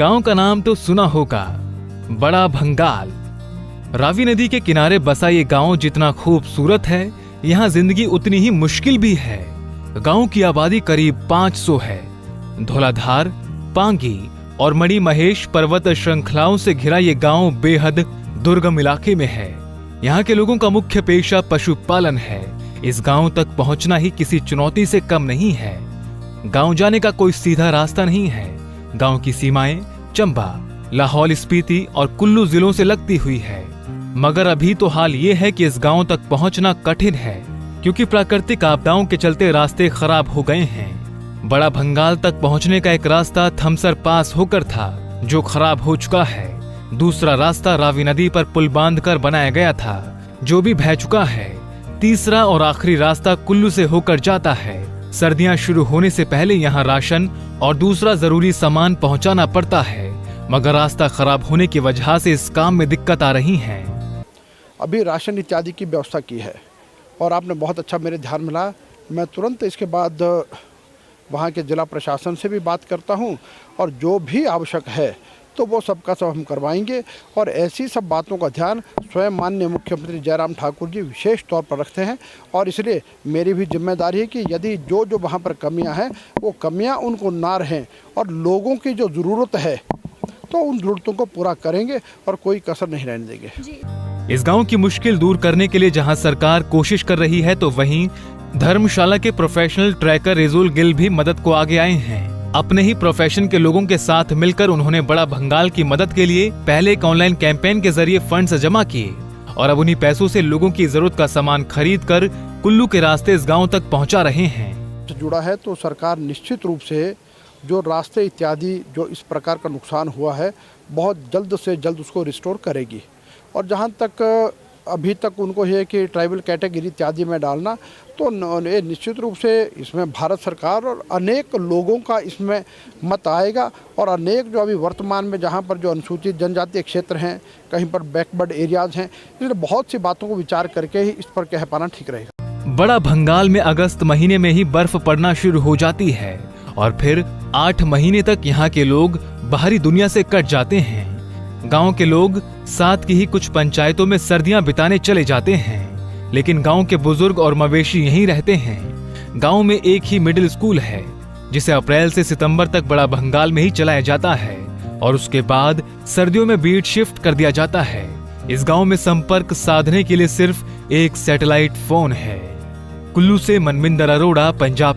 गांव का नाम तो सुना होगा, बड़ा भंगाल। रावी नदी के किनारे बसा ये गांव जितना खूबसूरत है, यहाँ जिंदगी उतनी ही मुश्किल भी है। गांव की आबादी करीब 500 है। धौलाधार, पांगी और मणि महेश पर्वत श्रृंखलाओं से घिरा ये गांव बेहद दुर्गम इलाके में है। यहाँ के लोगों का मुख्य पेशा पशुपालन है। इस गांव तक पहुंचना ही किसी चुनौती से कम नहीं है। गांव जाने का कोई सीधा रास्ता नहीं है। गांव की सीमाएं चंबा, लाहौल स्पीति और कुल्लू जिलों से लगती हुई है। मगर अभी तो हाल ये है कि इस गांव तक पहुंचना कठिन है, क्योंकि प्राकृतिक आपदाओं के चलते रास्ते खराब हो गए हैं। बड़ा भंगाल तक पहुंचने का एक रास्ता थमसर पास होकर था, जो खराब हो चुका है। दूसरा रास्ता रावी नदी पर पुल बांधकर बनाया गया था, जो भी बह चुका है। तीसरा और आखिरी रास्ता कुल्लू से होकर जाता है। सर्दियां शुरू होने से पहले यहाँ राशन और दूसरा जरूरी सामान पहुंचाना पड़ता है, मगर रास्ता खराब होने की वजह से इस काम में दिक्कत आ रही है। अभी राशन इत्यादि की व्यवस्था की है और आपने बहुत अच्छा मेरे ध्यान में लाया। मैं तुरंत इसके बाद वहाँ के जिला प्रशासन से भी बात करता हूँ और जो भी आवश्यक है तो वो सबका सब हम करवाएंगे। और ऐसी सब बातों का ध्यान स्वयं माननीय मुख्यमंत्री जयराम ठाकुर जी विशेष तौर पर रखते हैं। और इसलिए मेरी भी जिम्मेदारी है कि यदि जो जो वहाँ पर कमियाँ हैं वो कमियाँ उनको ना रहें, और लोगों की जो ज़रूरत है तो उन ज़रूरतों को पूरा करेंगे और कोई कसर नहीं रहने देंगे। इस गांव की मुश्किल दूर करने के लिए जहां सरकार कोशिश कर रही है, तो वहीं धर्मशाला के प्रोफेशनल ट्रैकर रिजुल गिल भी मदद को आगे आए हैं। अपने ही प्रोफेशन के लोगों के साथ मिलकर उन्होंने बड़ा भंगाल की मदद के लिए पहले एक ऑनलाइन कैंपेन के जरिए फंड्स जमा किए और अब उन्हीं पैसों से लोगों की जरूरत का सामान खरीद कर कुल्लू के रास्ते इस गाँव तक पहुँचा रहे हैं। जुड़ा है तो सरकार निश्चित रूप से जो रास्ते इत्यादि जो इस प्रकार का नुकसान हुआ है बहुत जल्द से जल्द उसको रिस्टोर करेगी। और जहाँ तक अभी तक उनको है कि ट्राइबल कैटेगरी इत्यादि में डालना, तो ये निश्चित रूप से इसमें भारत सरकार और अनेक लोगों का इसमें मत आएगा। और अनेक जो अभी वर्तमान में जहाँ पर जो अनुसूचित जनजातीय क्षेत्र हैं, कहीं पर बैकवर्ड एरियाज हैं, इसलिए बहुत सी बातों को विचार करके ही इस पर कह पाना ठीक रहेगा। बड़ा भंगाल में अगस्त महीने में ही बर्फ पड़ना शुरू हो जाती है और फिर 8 महीने तक यहाँ के लोग बाहरी दुनिया से कट जाते हैं। गांव के लोग साथ की ही कुछ पंचायतों में सर्दियां बिताने चले जाते हैं, लेकिन गांव के बुजुर्ग और मवेशी यहीं रहते हैं। गांव में एक ही मिडिल स्कूल है, जिसे अप्रैल से सितंबर तक बड़ा भंगाल में ही चलाया जाता है और उसके बाद सर्दियों में बीट शिफ्ट कर दिया जाता है। इस गांव में संपर्क साधने के लिए सिर्फ एक सैटेलाइट फोन है। कुल्लू से मनविंदर अरोड़ा, पंजाब